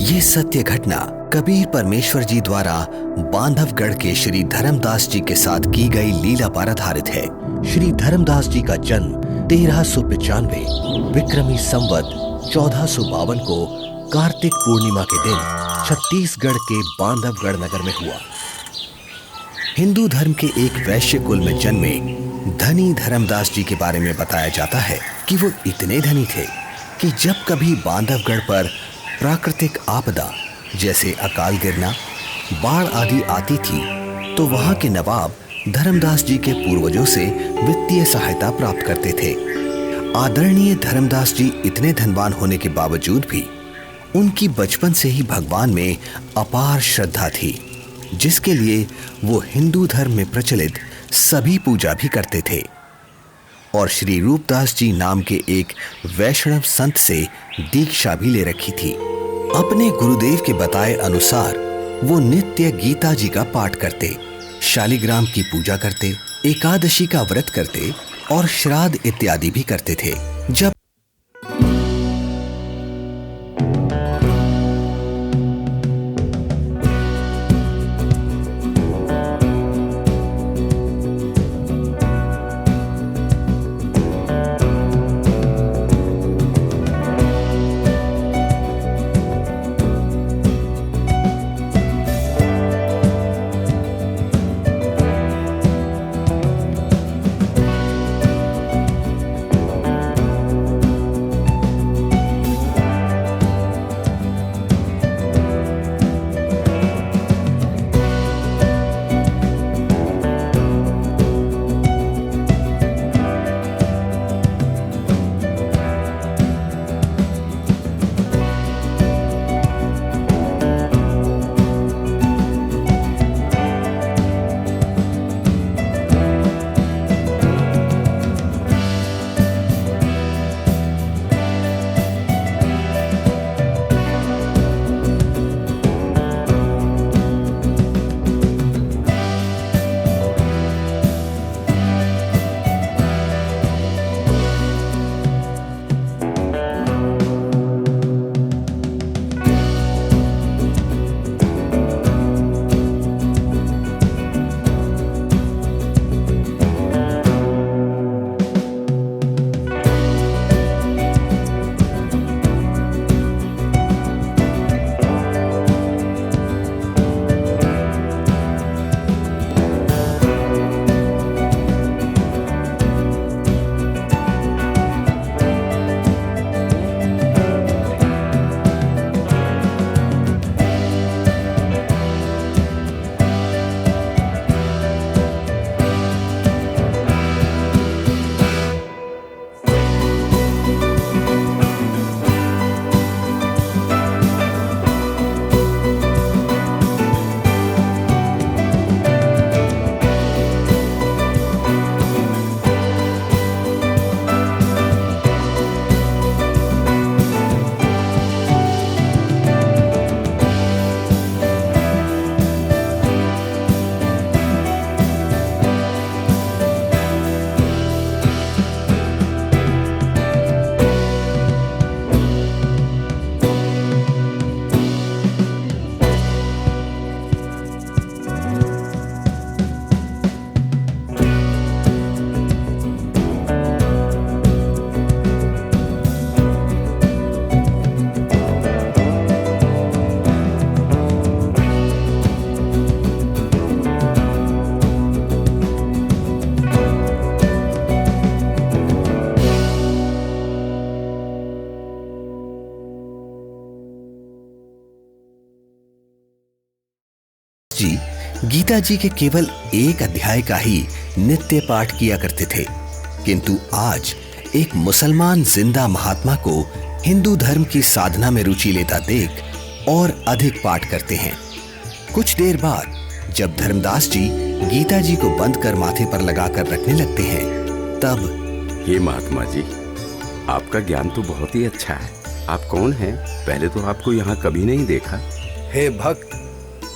ये सत्य घटना कबीर परमेश्वर जी द्वारा बांधवगढ़ के श्री धर्मदास जी के साथ की गई लीला पर आधारित है। श्री धर्मदास जी का जन्म 1395 विक्रमी संवत 1452 को कार्तिक पूर्णिमा के दिन छत्तीसगढ़ के बांधवगढ़ नगर में हुआ। हिंदू धर्म के एक वैश्य कुल में जन्मे धनी धर्मदास जी के बारे में बताया जाता है कि वो इतने धनी थे कि जब कभी बांधवगढ़ पर प्राकृतिक आपदा जैसे अकाल गिरना, बाढ़ आदि आती थी तो वहां के नवाब धर्मदास जी के पूर्वजों से वित्तीय सहायता प्राप्त करते थे। आदरणीय धर्मदास जी इतने धनवान होने के बावजूद भी उनकी बचपन से ही भगवान में अपार श्रद्धा थी, जिसके लिए वो हिंदू धर्म में प्रचलित सभी पूजा भी करते थे और श्री रूपदास जी नाम के एक वैष्णव संत से दीक्षा भी ले रखी थी। अपने गुरुदेव के बताए अनुसार वो नित्य गीता जी का पाठ करते, शालिग्राम की पूजा करते, एकादशी का व्रत करते और श्राद्ध इत्यादि भी करते थे। जब जी गीता जी के केवल एक अध्याय का ही नित्य पाठ किया करते थे, किंतु आज एक मुसलमान जिंदा महात्मा को हिंदू धर्म की साधना में रुचि लेता देख और अधिक पाठ करते हैं। कुछ देर बाद जब धर्मदास जी गीता जी को बंद कर माथे पर लगाकर रखने लगते हैं, तब हे महात्मा जी, आपका ज्ञान तो बहुत ही अच्छा है। आप कौन हैं? पहले तो आपको यहाँ कभी नहीं देखा। हे भक्त,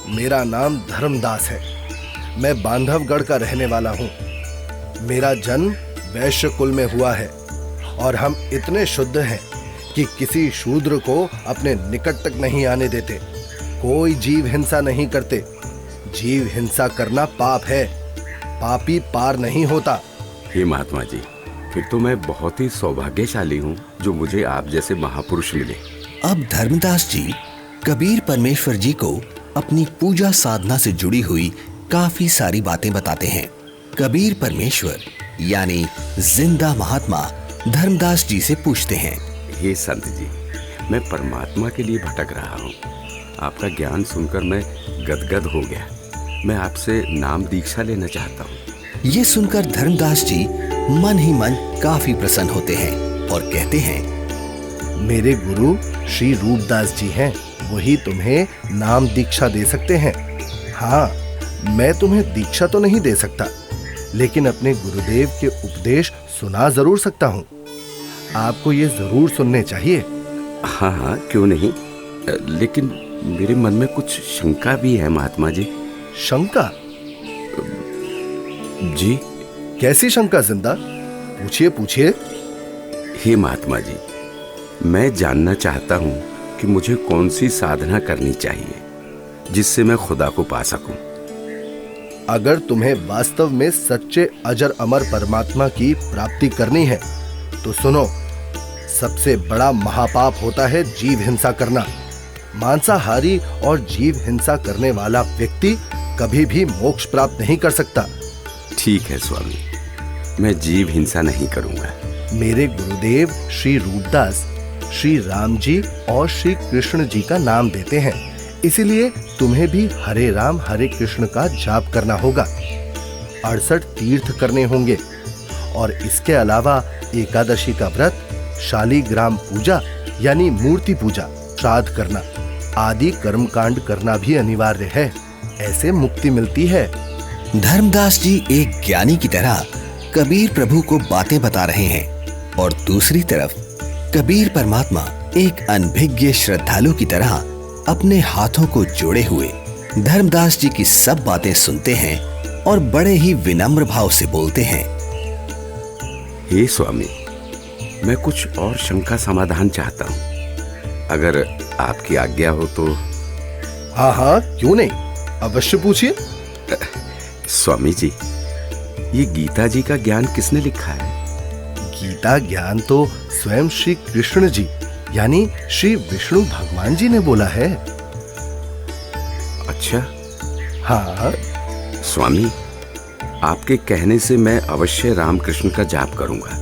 मेरा नाम धर्मदास है। मैं बांधवगढ़ का रहने वाला हूँ। मेरा जन्म वैश्य कुल में हुआ है और हम इतने शुद्ध हैं कि किसी शूद्र को अपने निकट तक नहीं आने देते। कोई जीव हिंसा नहीं करते। जीव हिंसा करना पाप है। पापी पार नहीं होता। हे महात्मा जी, फिर तो मैं बहुत ही सौभाग्यशाली हूँ जो मुझे आप जैसे महापुरुष मिले। अब धर्मदास जी कबीर परमेश्वर जी को अपनी पूजा साधना से जुड़ी हुई काफी सारी बातें बताते हैं। कबीर परमेश्वर यानी जिंदा महात्मा धर्मदास जी से पूछते हैं, हे संत जी, मैं परमात्मा के लिए भटक रहा हूँ। आपका ज्ञान सुनकर मैं गदगद हो गया। मैं आपसे नाम दीक्षा लेना चाहता हूँ। ये सुनकर धर्मदास जी मन ही मन काफी प्रसन्न होते हैं और कहते हैं, मेरे गुरु श्री रूपदास जी हैं, वही तुम्हें नाम दीक्षा दे सकते हैं। हाँ, मैं तुम्हें दीक्षा तो नहीं दे सकता, लेकिन अपने गुरुदेव के उपदेश सुना जरूर सकता हूँ। आपको ये जरूर सुनने चाहिए। हाँ हाँ, क्यों नहीं, लेकिन मेरे मन में कुछ शंका भी है महात्मा जी। शंका? जी। कैसी शंका जिंदा? पूछिए पूछिए। हे महात्मा जी, मैं जानना चाहता हूँ कि मुझे कौन सी साधना करनी चाहिए जिससे मैं खुदा को पा सकूं। अगर तुम्हें वास्तव में सच्चे अजर अमर परमात्मा की प्राप्ति करनी है तो सुनो, सबसे बड़ा महापाप होता है जीव हिंसा करना। मांसाहारी और जीव हिंसा करने वाला व्यक्ति कभी भी मोक्ष प्राप्त नहीं कर सकता। ठीक है स्वामी, मैं जीव हिंसा नहीं करूंगा। मेरे गुरुदेव श्री रूपदास श्री राम जी और श्री कृष्ण जी का नाम देते हैं, इसीलिए तुम्हें भी हरे राम हरे कृष्ण का जाप करना होगा। 68 तीर्थ करने होंगे और इसके अलावा एकादशी का व्रत, शालीग्राम पूजा यानी मूर्ति पूजा, श्राद्ध करना आदि कर्मकांड करना भी अनिवार्य है। ऐसे मुक्ति मिलती है। धर्मदास जी एक ज्ञानी की तरह कबीर प्रभु को बातें बता रहे हैं और दूसरी तरफ कबीर परमात्मा एक अनभिज्ञ श्रद्धालु की तरह अपने हाथों को जोड़े हुए धर्मदास जी की सब बातें सुनते हैं और बड़े ही विनम्र भाव से बोलते हैं, हे स्वामी, मैं कुछ और शंका समाधान चाहता हूँ, अगर आपकी आज्ञा हो तो। हाँ हाँ, क्यों नहीं, अवश्य पूछिए। स्वामी जी, ये गीता जी का ज्ञान किसने लिखा है? गीता ज्ञान तो स्वयं श्री कृष्ण जी यानी श्री विष्णु भगवान जी ने बोला है। अच्छा। हाँ स्वामी, आपके कहने से मैं अवश्य रामकृष्ण का जाप करूंगा,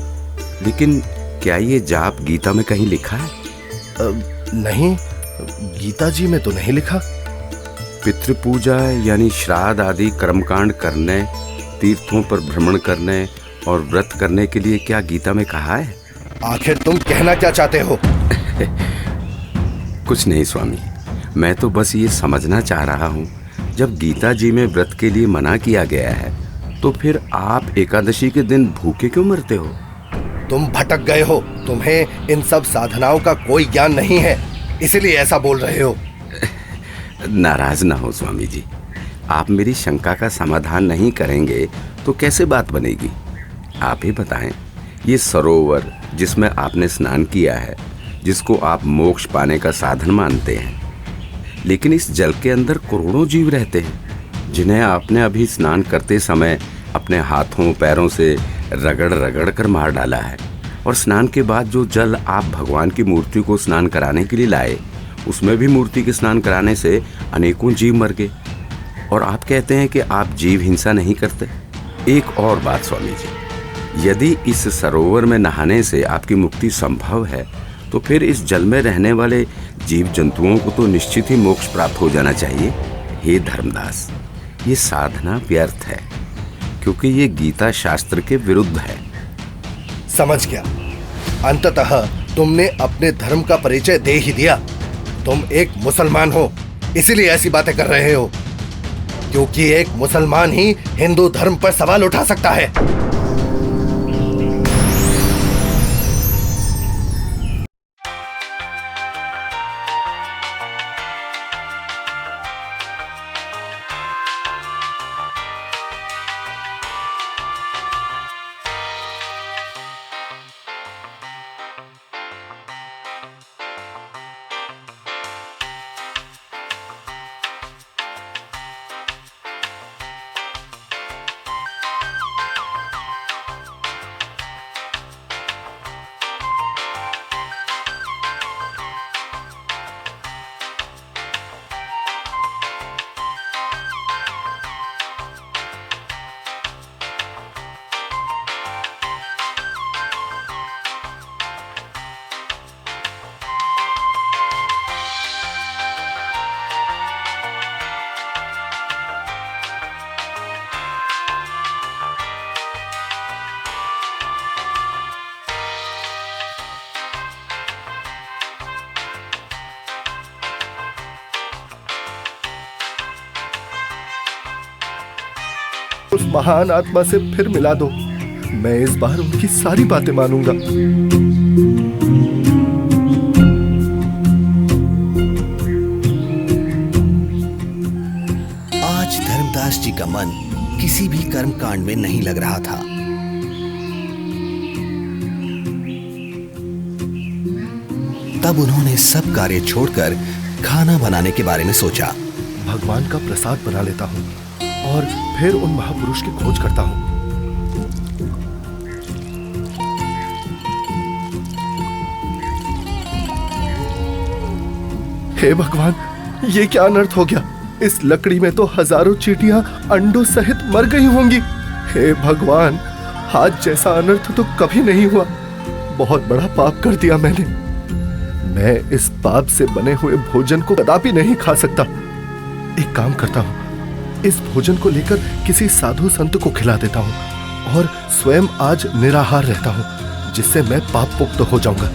लेकिन क्या ये जाप गीता में कहीं लिखा है? नहीं, गीता जी में तो नहीं लिखा। पितृपूजा यानी श्राद्ध आदि कर्मकांड करने, तीर्थों पर भ्रमण करने और व्रत करने के लिए क्या गीता में कहा है? आखिर तुम कहना क्या चाहते हो? कुछ नहीं स्वामी, मैं तो बस ये समझना चाह रहा हूँ, जब गीता जी में व्रत के लिए मना किया गया है तो फिर आप एकादशी के दिन भूखे क्यों मरते हो? तुम भटक गए हो। तुम्हें इन सब साधनाओं का कोई ज्ञान नहीं है, इसलिए ऐसा बोल रहे हो। नाराज ना हो स्वामी जी, आप मेरी शंका का समाधान नहीं करेंगे तो कैसे बात बनेगी? आप ही बताएं, ये सरोवर जिसमें आपने स्नान किया है, जिसको आप मोक्ष पाने का साधन मानते हैं, लेकिन इस जल के अंदर करोड़ों जीव रहते हैं जिन्हें आपने अभी स्नान करते समय अपने हाथों पैरों से रगड़ रगड़ कर मार डाला है, और स्नान के बाद जो जल आप भगवान की मूर्ति को स्नान कराने के लिए लाए, उसमें भी मूर्ति के स्नान कराने से अनेकों जीव मर गए, और आप कहते हैं कि आप जीव हिंसा नहीं करते। एक और बात स्वामी जी, यदि इस सरोवर में नहाने से आपकी मुक्ति संभव है तो फिर इस जल में रहने वाले जीव जंतुओं को तो निश्चित ही मोक्ष प्राप्त हो जाना चाहिए। हे धर्मदास, ये साधना व्यर्थ है, क्योंकि ये गीता शास्त्र के विरुद्ध है। समझ गया। अंततः तुमने अपने धर्म का परिचय दे ही दिया। तुम एक मुसलमान हो, इसीलिए ऐसी बातें कर रहे हो, क्योंकि एक मुसलमान ही हिंदू धर्म पर सवाल उठा सकता है। उस महान आत्मा से फिर मिला दो। मैं इस बार उनकी सारी बातें मानूंगा। आज धर्मदास जी का मन किसी भी कर्म कांड में नहीं लग रहा था। तब उन्होंने सब कार्य छोड़कर खाना बनाने के बारे में सोचा। भगवान का प्रसाद बना लेता हूँ और फिर उन महापुरुष की खोज करता हूँ। हे भगवान, ये क्या अनर्थ हो गया? इस लकड़ी में तो हजारों चींटियां अंडों सहित मर गई होंगी। हे भगवान, आज जैसा अनर्थ तो कभी नहीं हुआ। बहुत बड़ा पाप कर दिया मैंने। मैं इस पाप से बने हुए भोजन को कदापि नहीं खा सकता। एक काम करता हूँ, इस भोजन को लेकर किसी साधु संत को खिला देता हूँ और स्वयं आज निराहार रहता हूँ, जिससे मैं पाप मुक्त हो जाऊंगा।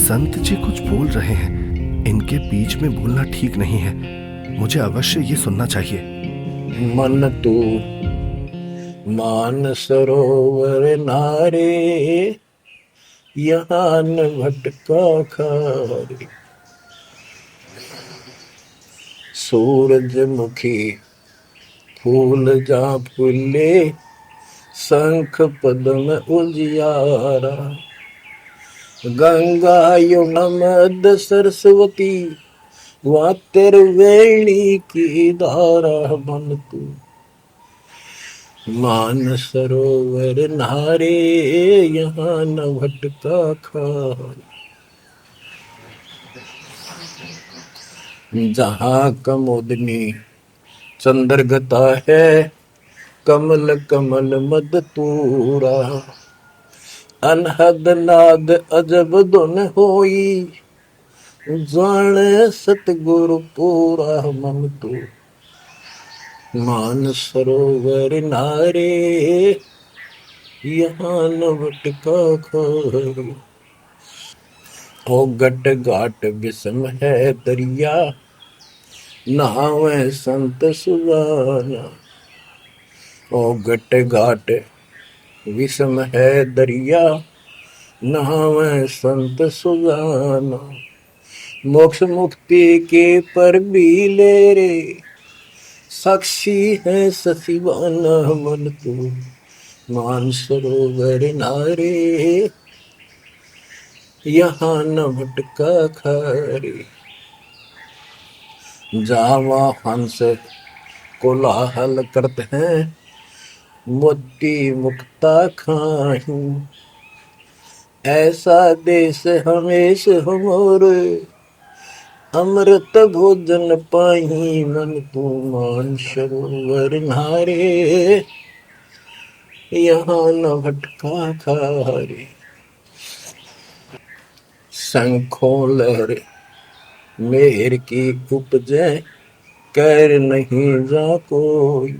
संत जी कुछ बोल रहे हैं। इनके बीच में बोलना ठीक नहीं है। मुझे अवश्य ये सुनना चाहिए। मन तू मान सरोवर नारे, यहाँ न भटका खारे। सूरजमुखी फूल जा फूले, शंख पद्म उजियारा। गंगा यमुना मध्य सरस्वती, वहाँ त्रिवेणी की धारा। मन तू मान सरोवर नारे, यहाँ न भटका खारे। जहाँ कमोदनी चंद्रगता है, कमल कमल मद तूरा। अनहद नाद अजब धुन होई, जाने सतगुरु पूरा। मन तू मान सरोवर नारे, यहाँ न भटका खारे। ओ गट घाट विषम है दरिया, नहावे संत सुजाना। ओ गट घाट विषम है दरिया, नहावे संत सुजाना। मोक्ष मुक्ति के पर भी ले रे, साक्षी है ससीवाना। मन तू मान सरोवर नारे, यहाँ न भटका खारे। जावा हंस कोलाहल करते हैं, मोती मुक्ता खाही। ऐसा देश हमेश हमोरे, अमृत भोजन पाही। मन तू मान सरोवर नारे, यहाँ न भटका खारे। शंखों लहर मेहर की उपजे, कर नहीं जा कोई।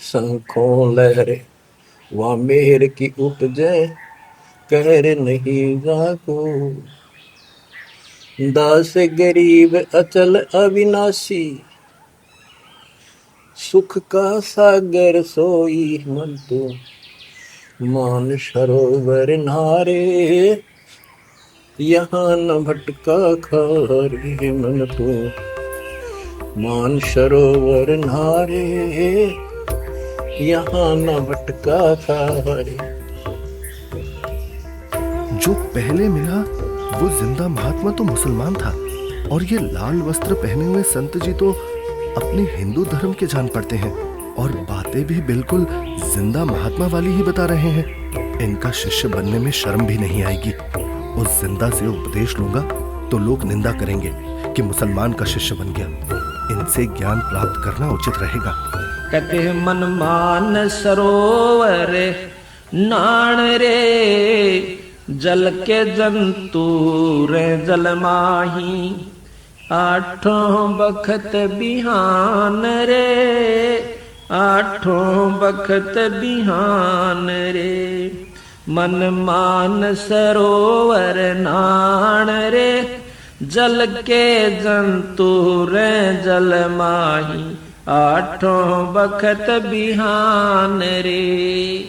शंखों लहर वहाँ मेहर की उपजे, कर नहीं जा कोई। दास गरीब अचल अविनाशी, सुख का सागर सोई। मन तू मान सरोवर नारे, यहाँ न भटका खारे। मन तू मान सरोवर नारे, यहाँ न भटका खारे। जो पहले मिला वो जिंदा महात्मा तो मुसलमान था, और ये लाल वस्त्र पहने हुए संत जी तो अपने हिंदू धर्म के जान पड़ते हैं, और बातें भी बिल्कुल जिंदा महात्मा वाली ही बता रहे हैं। इनका शिष्य बनने में शर्म भी नहीं आएगी। उस जिंदा से उपदेश लूंगा तो लोग निंदा करेंगे कि मुसलमान का शिष्य बन गया। इनसे ज्ञान प्राप्त करना उचित रहेगा। कहते मन मान सरोवर नाण रे, जल के जंतु रे जल माही। आठों बखत बिहान रे, आठों बखत बिहान रे। मन मान सरोवर नाण रे, जल के जंतु रे जल माही। आठों बखत बिहान रे।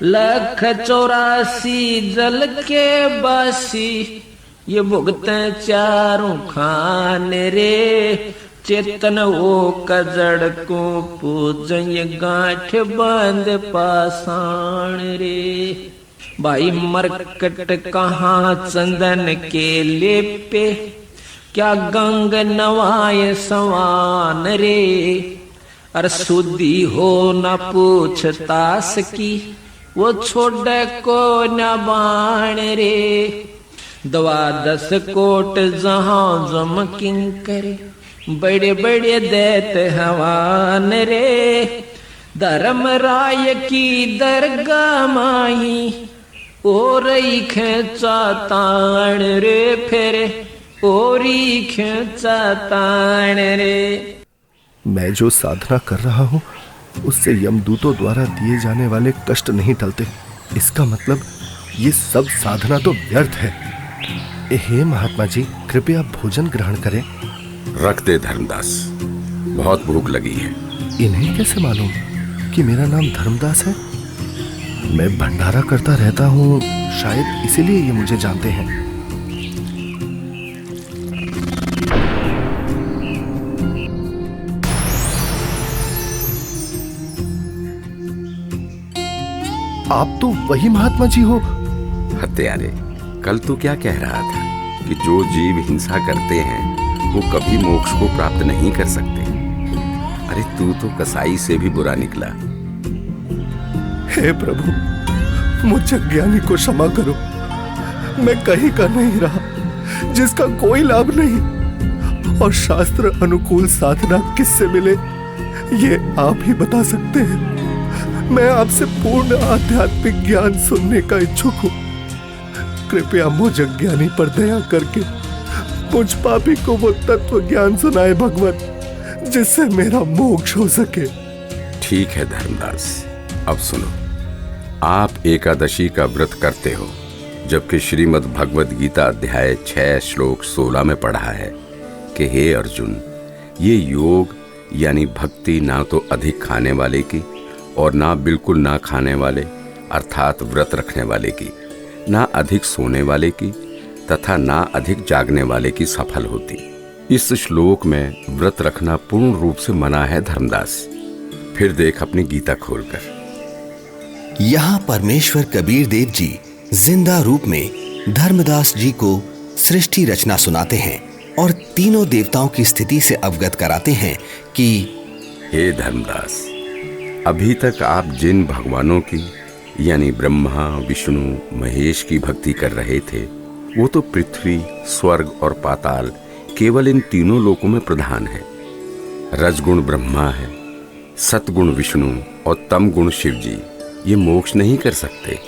184 जल के बासी, ये भुगते चारों खान रे। चेतन वो कजड़ को पूजय गांठ बंद पाषाण रे। भाई मरकट कहाँ चंदन के लेपे, क्या गंग नवाय सवान रे। अर सुधी हो न पूछतास की, वो छोड़ को न बाण रे। 12 कोट जहां जम किंकर, बड़े बड़े दैत हवान रे। धर्म राय की दरगाह माही, ओरई खेचा ताण रे। फिर ओरी खेचा ताण रे। मैं जो साधना कर रहा हूँ उससे यमदूतों द्वारा दिए जाने वाले कष्ट नहीं टलते। इसका मतलब ये सब साधना तो व्यर्थ है। हे महात्मा जी, कृपया भोजन ग्रहण करें। रख दे धर्मदास, बहुत भूख लगी है। इन्हें कैसे मालूम कि मेरा नाम धर्मदास है? मैं भंडारा करता रहता हूँ, शायद इसीलिए ये मुझे जानते हैं। आप तो वही महात्मा जी हो। हत्यारे, कल तू क्या कह रहा था कि जो जीव हिंसा करते हैं वो कभी मोक्ष को प्राप्त नहीं कर सकते। अरे तू तो कसाई से भी बुरा निकला। हे प्रभु, मुझे ज्ञानी को क्षमा करो। मैं कहीं का नहीं रहा जिसका कोई लाभ नहीं, और शास्त्र अनुकूल साधना किससे मिले ये आप ही बता सकते हैं। मैं आपसे पूर्ण आध्यात्मिक ज्ञान सुनने का इच्छुक हूँ। कृपया मुझ ज्ञानी पर दया करके मुझ पापी को वो तत्व ज्ञान सुनाए भगवान, जिससे मेरा मोक्ष हो सके। ठीक है धर्मदास, अब सुनो। आप एकादशी का व्रत करते हो, जबकि श्रीमद् भगवद गीता अध्याय 6 श्लोक 16 में पढ़ा है कि हे अर्जुन, ये योग यानी भक्ति ना तो अधिक खाने वाले की और ना बिल्कुल ना खाने वाले अर्थात व्रत रखने वाले की, ना अधिक सोने वाले की तथा ना अधिक जागने वाले की सफल होती। इस श्लोक में व्रत रखना पूर्ण रूप से मना है धर्मदास। फिर देख अपनी गीता खोलकर। यहाँ परमेश्वर कबीर देव जी जिंदा रूप में धर्मदास जी को सृष्टि रचना सुनाते हैं और तीनों देवताओं की स्थिति से अवगत कराते हैं कि हे धर्मदास, अभी तक आप जिन भगवानों की यानी ब्रह्मा, विष्णु, महेश की भक्ति कर रहे थे, वो तो पृथ्वी, स्वर्ग और पाताल केवल इन तीनों लोकों में प्रधान है। रजगुण ब्रह्मा है, सतगुण विष्णु और तम गुण शिव जी ये मोक्ष नहीं कर सकते।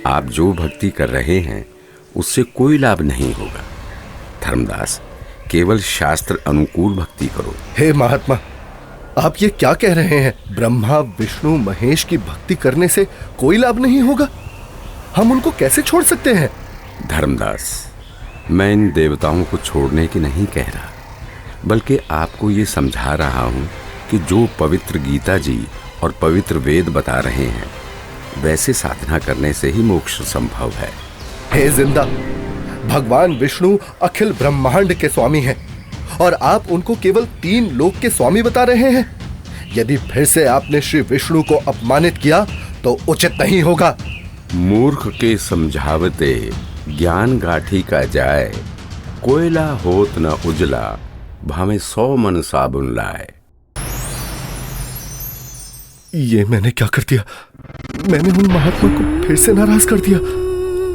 आप जो भक्ति कर रहे हैं उससे कोई लाभ नहीं होगा। धर्मदास, केवल शास्त्र अनुकूल भक्ति करो। हे महात्मा, आप ये क्या कह रहे हैं? ब्रह्मा, विष्णु, महेश की भक्ति करने से कोई लाभ नहीं होगा? हम उनको कैसे छोड़ सकते हैं? धर्मदास, मैं इन देवताओं को छोड़ने की नहीं कह रहा, बल्कि आपको ये समझा रहा हूँ कि जो पवित्र गीता जी और पवित्र वेद बता रहे हैं वैसे साधना करने से ही मोक्ष संभव है। हे जिंदा, भगवान विष्णु अखिल ब्रह्मांड के स्वामी हैं और आप उनको केवल 3 लोक के स्वामी बता रहे हैं। यदि फिर से आपने श्री विष्णु को अपमानित किया तो उचित नहीं होगा। मूर्ख के समझावते ज्ञान गाठी का जाए, कोयला होत न उजला, भावे 100 मन साबुन लाए। ये मैंने क्या कर दिया? मैंने उन महात्मा को फिर से नाराज कर दिया।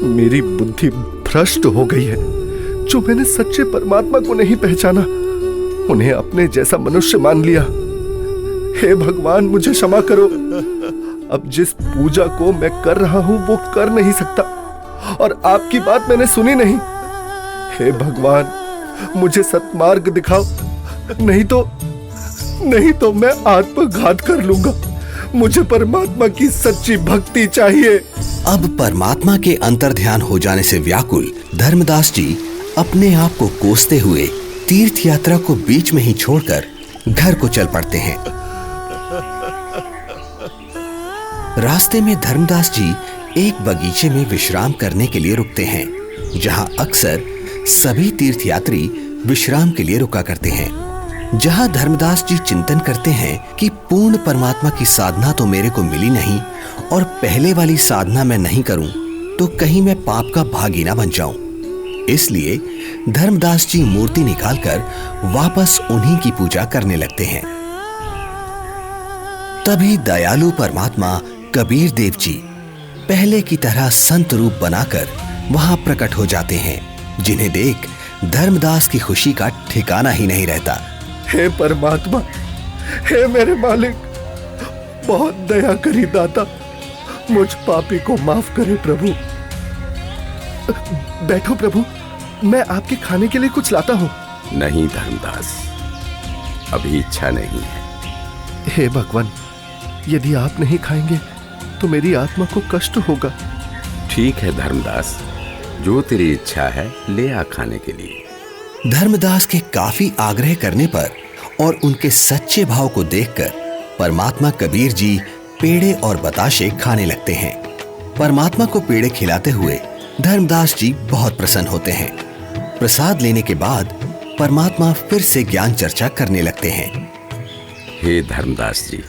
मेरी बुद्धि भ्रष्ट हो गई है। जो मैंने सच्चे परमात्मा को नहीं पहचाना, उन्हें अपने जैसा मनुष्य मान लिया। हे भगवान, मुझे क्षमा करो। अब जिस पूजा को मैं कर रहा हूं वो कर नहीं सकता, और आपकी बात मैंने सुनी नहीं। हे भगवान, मुझे सत्मार्ग दिखाओ, नहीं तो मैं आत्मघात कर लूंगा। मुझे परमात्मा की सच्ची भक्ति चाहिए। अब परमात्मा के अंतर्ध्यान हो जाने से व्याकुल धर्मदास जी अपने आप को कोसते हुए तीर्थ यात्रा को बीच में ही छोड़कर घर को चल पड़ते हैं। रास्ते में धर्मदास जी एक बगीचे में विश्राम करने के लिए रुकते हैं, जहां अक्सर सभी तीर्थयात्री विश्राम के लिए रुका करते हैं। जहां धर्मदास जी चिंतन करते हैं कि पूर्ण परमात्मा की साधना तो मेरे को मिली नहीं, और पहले वाली साधना मैं नहीं करूं तो कहीं मैं पाप का भागी ना बन जाऊं। इसलिए धर्मदास जी मूर्ति निकालकर वापस उन्हीं की पूजा करने लगते हैं। तभी दयालु परमात्मा कबीर देव जी पहले की तरह संत रूप बनाकर वहां प्रकट हो जाते हैं, जिन्हें देख धर्मदास की खुशी का ठिकाना ही नहीं रहता। हे परमात्मा, हे मेरे मालिक, बहुत दया करी दाता, मुझ पापी को माफ करे प्रभु। बैठो प्रभु, मैं आपके खाने के लिए कुछ लाता हूं। नहीं धर्मदास, अभी इच्छा नहीं है। हे भगवान, यदि आप नहीं खाएंगे तो मेरी आत्मा को कष्ट होगा। ठीक है धर्मदास, जो तेरी इच्छा है ले आ खाने के लिए। धर्मदास के काफी आग्रह करने पर और उनके सच्चे भाव को देखकर परमात्मा कबीर जी पेड़े और बताशे खाने लगते हैं। परमात्मा को पेड़े खिलाते हुए धर्मदास जी बहुत प्रसन्न होते हैं। प्रसाद लेने के बाद परमात्मा फिर से ज्ञान चर्चा करने लगते हैं। हे धर्मदास जी,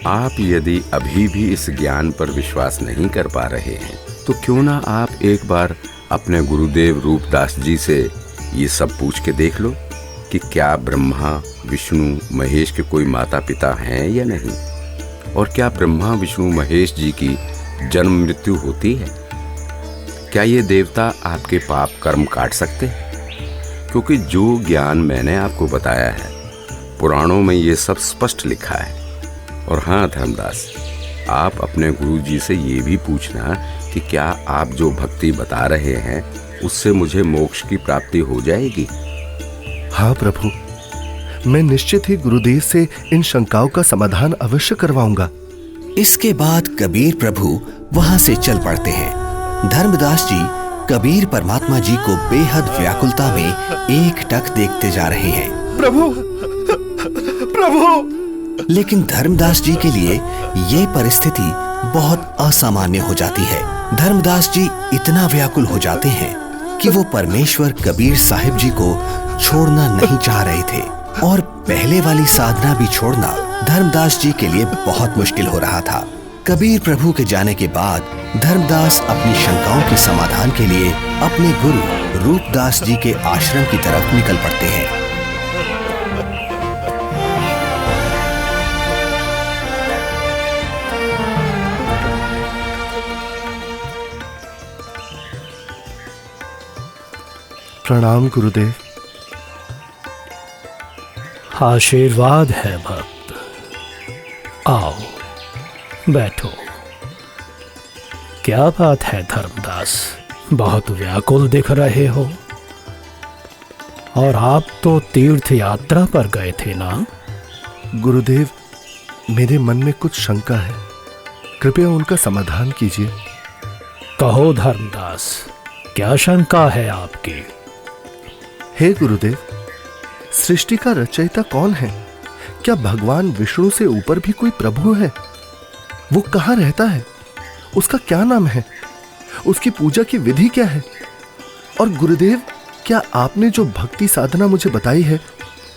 आप यदि अभी भी इस ज्ञान पर विश्वास नहीं कर पा रहे हैं तो क्यों ना आप एक बार अपने गुरुदेव रूपदास जी से ये सब पूछ के देख लो कि क्या ब्रह्मा विष्णु महेश के कोई माता पिता हैं या नहीं, और क्या ब्रह्मा विष्णु महेश जी की जन्म मृत्यु होती है। क्या ये देवता आपके पाप कर्म काट सकते हैं? क्योंकि जो ज्ञान मैंने आपको बताया है, पुराणों में ये सब स्पष्ट लिखा है। और हाँ धर्मदास, आप अपने गुरु जी से ये भी पूछना कि क्या आप जो भक्ति बता रहे हैं उससे मुझे मोक्ष की प्राप्ति हो जाएगी। हाँ प्रभु, मैं निश्चित ही गुरुदेव से इन शंकाओं का समाधान अवश्य करवाऊंगा। इसके बाद कबीर प्रभु वहां से चल पड़ते हैं। धर्मदास जी कबीर परमात्मा जी को बेहद व्याकुलता में एकटक देखते जा रहे हैं। प्रभु, प्रभु! लेकिन धर्मदास जी के लिए ये परिस्थिति बहुत असामान्य हो जाती है। धर्मदास जी इतना व्याकुल हो जाते हैं कि वो परमेश्वर कबीर साहिब जी को छोड़ना नहीं चाह रहे थे, और पहले वाली साधना भी छोड़ना धर्मदास जी के लिए बहुत मुश्किल हो रहा था। कबीर प्रभु के जाने के बाद धर्मदास अपनी शंकाओं के समाधान के लिए अपने गुरु रूपदास जी के आश्रम की तरफ निकल पड़ते हैं। प्रणाम गुरुदेव। आशीर्वाद है भक्त, आओ बैठो। क्या बात है धर्मदास, बहुत व्याकुल दिख रहे हो। और आप तो तीर्थ यात्रा पर गए थे ना? गुरुदेव, मेरे मन में कुछ शंका है, कृपया उनका समाधान कीजिए। कहो धर्मदास, क्या शंका है आपकी? हे गुरुदेव, सृष्टि का रचयिता कौन है? क्या भगवान विष्णु से ऊपर भी कोई प्रभु है? वो कहाँ रहता है? उसका क्या नाम है? उसकी पूजा की विधि क्या है? और गुरुदेव, क्या आपने जो भक्ति साधना मुझे बताई है,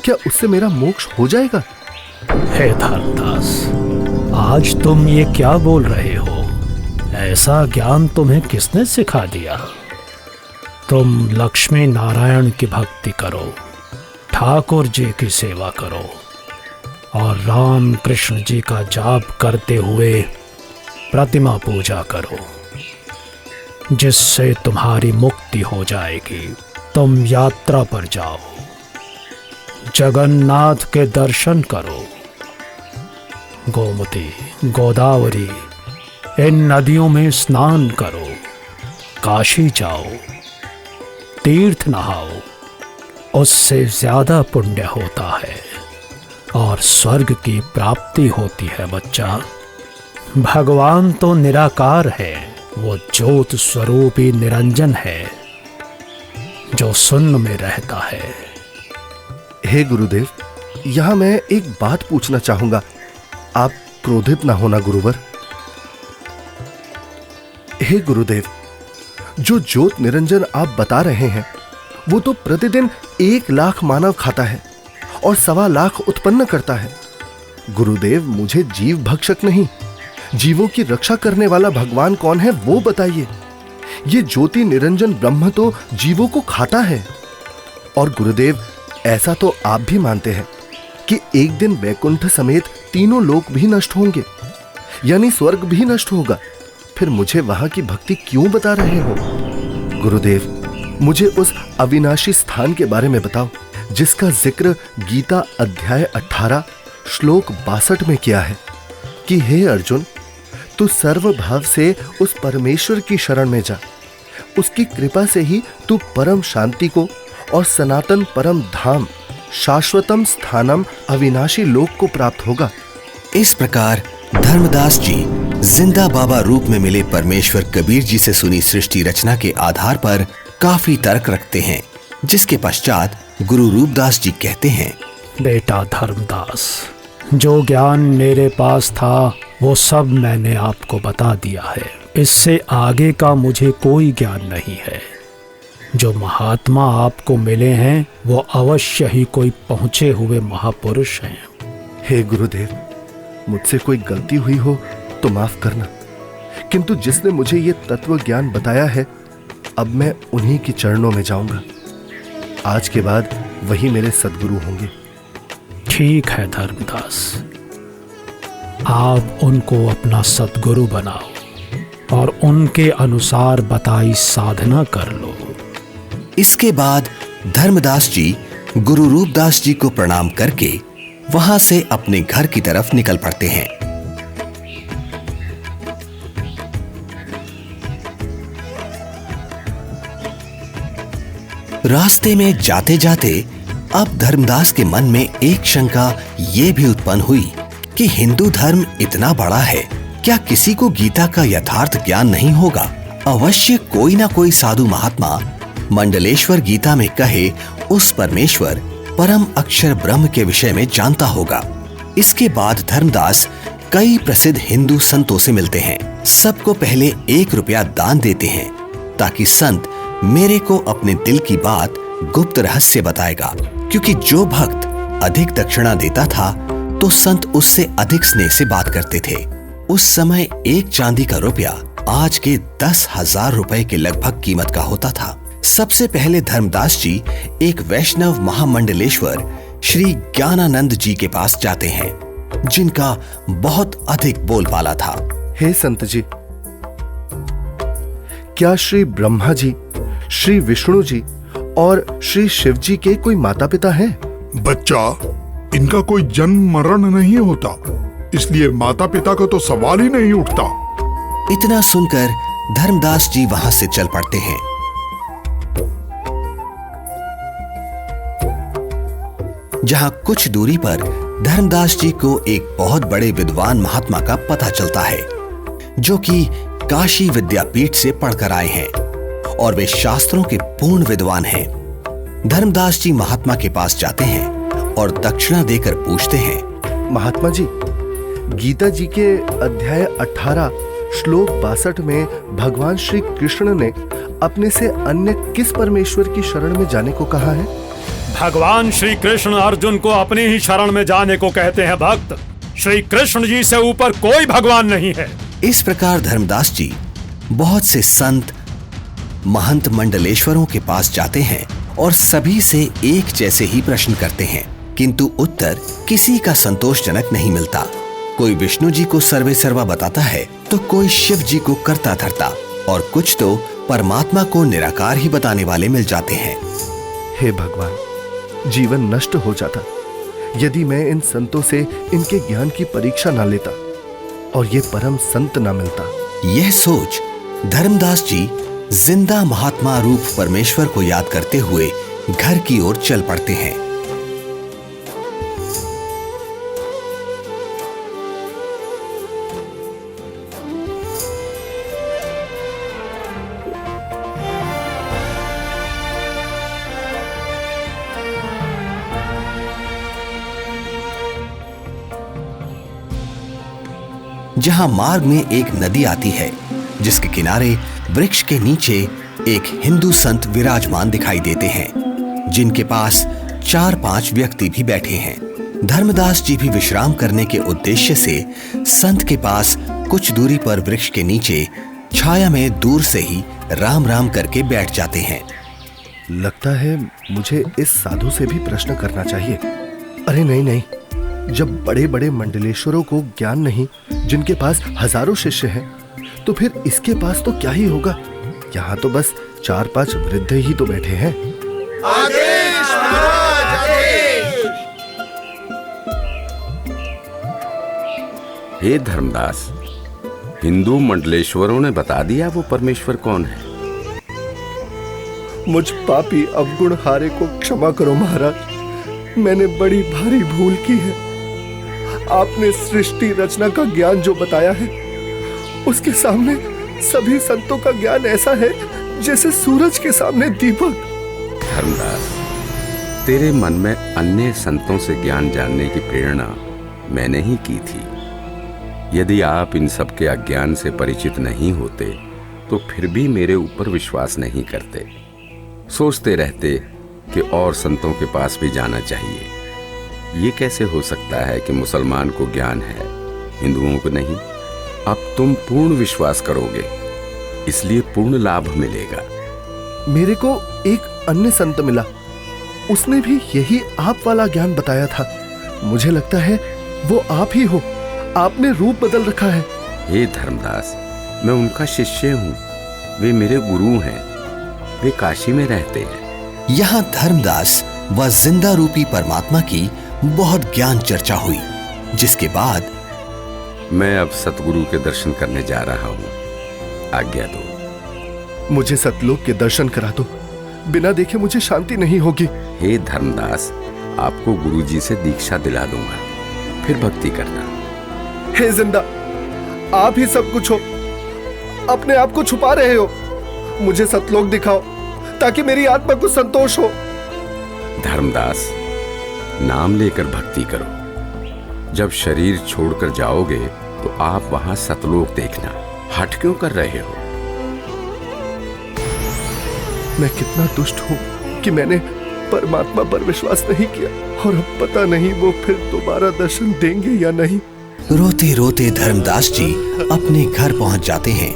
क्या उससे मेरा मोक्ष हो जाएगा? हे धर्मदास, आज तुम ये क्या बोल रहे हो? ऐसा ज्ञान तुम्हें किसने सिखा दिया? तुम लक्ष्मी नारायण की भक्ति करो, ठाकुर जी की सेवा करो और राम कृष्ण जी का जाप करते हुए प्रतिमा पूजा करो, जिससे तुम्हारी मुक्ति हो जाएगी। तुम यात्रा पर जाओ, जगन्नाथ के दर्शन करो, गोमती, गोदावरी इन नदियों में स्नान करो, काशी जाओ, तीर्थ नहाओ, उससे ज्यादा पुण्य होता है और स्वर्ग की प्राप्ति होती है बच्चा। भगवान तो निराकार है, वो ज्योत स्वरूपी निरंजन है जो शून्य में रहता है। हे गुरुदेव, यहाँ मैं एक बात पूछना चाहूंगा, आप क्रोधित ना होना गुरुवर। हे गुरुदेव, जो ज्योत निरंजन आप बता रहे हैं वो तो प्रतिदिन 1 लाख मानव खाता है और 1.25 लाख उत्पन्न करता है। गुरुदेव, मुझे जीव भक्षक नहीं, जीवों की रक्षा करने वाला भगवान कौन है वो बताइए। ये ज्योति निरंजन ब्रह्म तो जीवों को खाता है। और गुरुदेव, ऐसा तो आप भी मानते हैं कि एक दिन वैकुंठ समेत तीनों लोक भी नष्ट होंगे, यानी स्वर्ग भी नष्ट होगा। फिर मुझे वहां की भक्ति क्यों बता रहे हो? गुरुदेव, मुझे उस अविनाशी स्थान के बारे में बताओ जिसका जिक्र गीता अध्याय 18 श्लोक 62 में किया है कि हे अर्जुन, तू सर्वभाव से उस परमेश्वर की शरण में जा, उसकी कृपा से ही तू परम शांति को और सनातन परम धाम शाश्वतम स्थानम अविनाशी लोक को प्राप्त होगा। इस प्रकार धर्मदास जी जिंदा बाबा रूप में मिले परमेश्वर कबीर जी से सुनी सृष्टि रचना के आधार पर काफी तर्क रखते हैं, जिसके पश्चात गुरु रूपदास जी कहते हैं, बेटा धर्मदास, जो ज्ञान मेरे पास था वो सब मैंने आपको बता दिया है। इससे आगे का मुझे कोई ज्ञान नहीं है। जो महात्मा आपको मिले हैं वो अवश्य ही कोई पहुंचे हुए महापुरुष हैं। हे गुरुदेव, मुझसे कोई गलती हुई हो तो माफ करना, किंतु जिसने मुझे ये तत्व ज्ञान बताया है, अब मैं उन्हीं के चरणों में जाऊंगा। आज के बाद वही मेरे सद्गुरु होंगे। ठीक है धर्मदास, आप उनको अपना सद्गुरु बनाओ और उनके अनुसार बताई साधना कर लो। इसके बाद धर्मदास जी गुरु रूपदास जी को प्रणाम करके वहां से अपने घर की तरफ निकल पड़ते हैं। रास्ते में जाते जाते अब धर्मदास के मन में एक शंका ये भी उत्पन्न हुई कि हिंदू धर्म इतना बड़ा है, क्या किसी को गीता का यथार्थ ज्ञान नहीं होगा? अवश्य कोई ना कोई साधु महात्मा मंडलेश्वर गीता में कहे उस परमेश्वर परम अक्षर ब्रह्म के विषय में जानता होगा। इसके बाद धर्मदास कई प्रसिद्ध हिंदू संतों से मिलते हैं। सबको पहले 1 रुपया दान देते हैं ताकि संत मेरे को अपने दिल की बात गुप्त रहस्य बताएगा, क्योंकि जो भक्त अधिक दक्षिणा देता था तो संत उससे अधिक स्नेह से बात करते थे। उस समय 1 चांदी का रुपया आज के 10,000 रुपए के लगभग कीमत का होता था। सबसे पहले धर्मदास जी एक वैष्णव महामंडलेश्वर श्री ज्ञानानंद जी के पास जाते हैं, जिनका बहुत अधिक बोलबाला था। हे संत जी, क्या श्री ब्रह्मा जी, श्री विष्णु जी और श्री शिव जी के कोई माता पिता हैं? बच्चा, इनका कोई जन्म मरण नहीं होता, इसलिए माता पिता का तो सवाल ही नहीं उठता। इतना सुनकर धर्मदास जी वहां से चल पड़ते हैं। जहां कुछ दूरी पर धर्मदास जी को एक बहुत बड़े विद्वान महात्मा का पता चलता है, जो कि काशी विद्यापीठ से पढ़कर आए हैं और वे शास्त्रों के पूर्ण विद्वान हैं। धर्मदास जी महात्मा के पास जाते हैं और दक्षिणा देकर पूछते हैं, महात्मा जी, गीता जी के अध्याय 18 श्लोक 62 में भगवान श्री कृष्ण ने अपने से अन्य किस परमेश्वर की शरण में जाने को कहा है? भगवान श्री कृष्ण अर्जुन को अपनी ही शरण में जाने को कहते हैं भक्त। श्री कृष्ण जी से ऊपर कोई भगवान नहीं है। इस प्रकार धर्मदास जी बहुत से संत महंत मंडलेश्वरों के पास जाते हैं और सभी से एक जैसे ही प्रश्न करते हैं, किंतु उत्तर किसी का संतोषजनक नहीं मिलता। कोई विष्णु जी को सर्वे सर्वा बताता है तो कोई शिव जी को करता धरता और कुछ तो परमात्मा को निराकार ही बताने वाले मिल जाते हैं। हे भगवान, जीवन नष्ट हो जाता यदि मैं इन संतों से इनके ज्ञान की परीक्षा ना लेता और ये परम संत ना मिलता। यह सोच धर्मदास जी जिंदा महात्मा रूप परमेश्वर को याद करते हुए घर की ओर चल पड़ते हैं। जहां मार्ग में एक नदी आती है जिसके किनारे वृक्ष के नीचे एक हिंदू संत विराजमान दिखाई देते हैं, जिनके पास 4-5 व्यक्ति भी बैठे हैं। धर्मदास जी भी विश्राम करने के उद्देश्य से संत के पास कुछ दूरी पर वृक्ष के नीचे छाया में दूर से ही राम राम करके बैठ जाते हैं। लगता है मुझे इस साधु से भी प्रश्न करना चाहिए। अरे नहीं, जब बड़े बड़े मंडलेश्वरों को ज्ञान नहीं, जिनके पास हजारों शिष्य हैं, तो फिर इसके पास तो क्या ही होगा। यहाँ तो बस 4-5 वृद्ध ही तो बैठे हैं। आदेश महाराज, आदेश। हे धर्मदास, हिंदू मंडलेश्वरों ने बता दिया वो परमेश्वर कौन है। मुझ पापी अवगुण हारे को क्षमा करो महाराज, मैंने बड़ी भारी भूल की है। आपने सृष्टि रचना का ज्ञान जो बताया है, उसके सामने सभी संतों का ज्ञान ऐसा है जैसे सूरज के सामने दीपक। धर्मदास, तेरे मन में अन्य संतों से ज्ञान जानने की प्रेरणा मैंने ही की थी। यदि आप इन सब के अज्ञान से परिचित नहीं होते तो फिर भी मेरे ऊपर विश्वास नहीं करते, सोचते रहते कि और संतों के पास भी जाना चाहिए। ये कैसे हो सकता है कि मुसलमान को ज्ञान है, हिंदुओं को नहीं। अब तुम पूर्ण विश्वास करोगे, इसलिए पूर्ण लाभ मिलेगा। मेरे को एक अन्य संत मिला, उसने भी यही आप वाला ज्ञान बताया था। मुझे लगता है वो आप ही हो, आपने रूप बदल रखा है। हे धर्मदास, मैं उनका शिष्य हूँ, वे मेरे गुरु हैं, वे काशी में रहते हैं। यहाँ धर्मदास व जिंदा रूपी परमात्मा की बहुत ज्ञान चर्चा हुई, जिसके बाद मैं अब सतगुरु के दर्शन करने जा रहा हूँ, आज्ञा दो। मुझे सतलोक के दर्शन करा दो, बिना देखे मुझे शांति नहीं होगी। हे धर्मदास, आपको गुरुजी से दीक्षा दिला दूंगा, फिर भक्ति करना। हे जिंदा, आप ही सब कुछ हो, अपने आप को छुपा रहे हो। मुझे सतलोक दिखाओ ताकि मेरी आत्मा को संतोष हो। धर्मदास, नाम लेकर भक्ति करो। जब शरीर छोड़कर जाओगे तो आप वहां सतलोक देखना। हट क्यों कर रहे हो? मैं कितना दुष्ट हूं कि मैंने परमात्मा पर विश्वास नहीं किया, और अब पता नहीं वो फिर दोबारा दर्शन देंगे या नहीं। रोते रोते धर्मदास जी अपने घर पहुंच जाते हैं।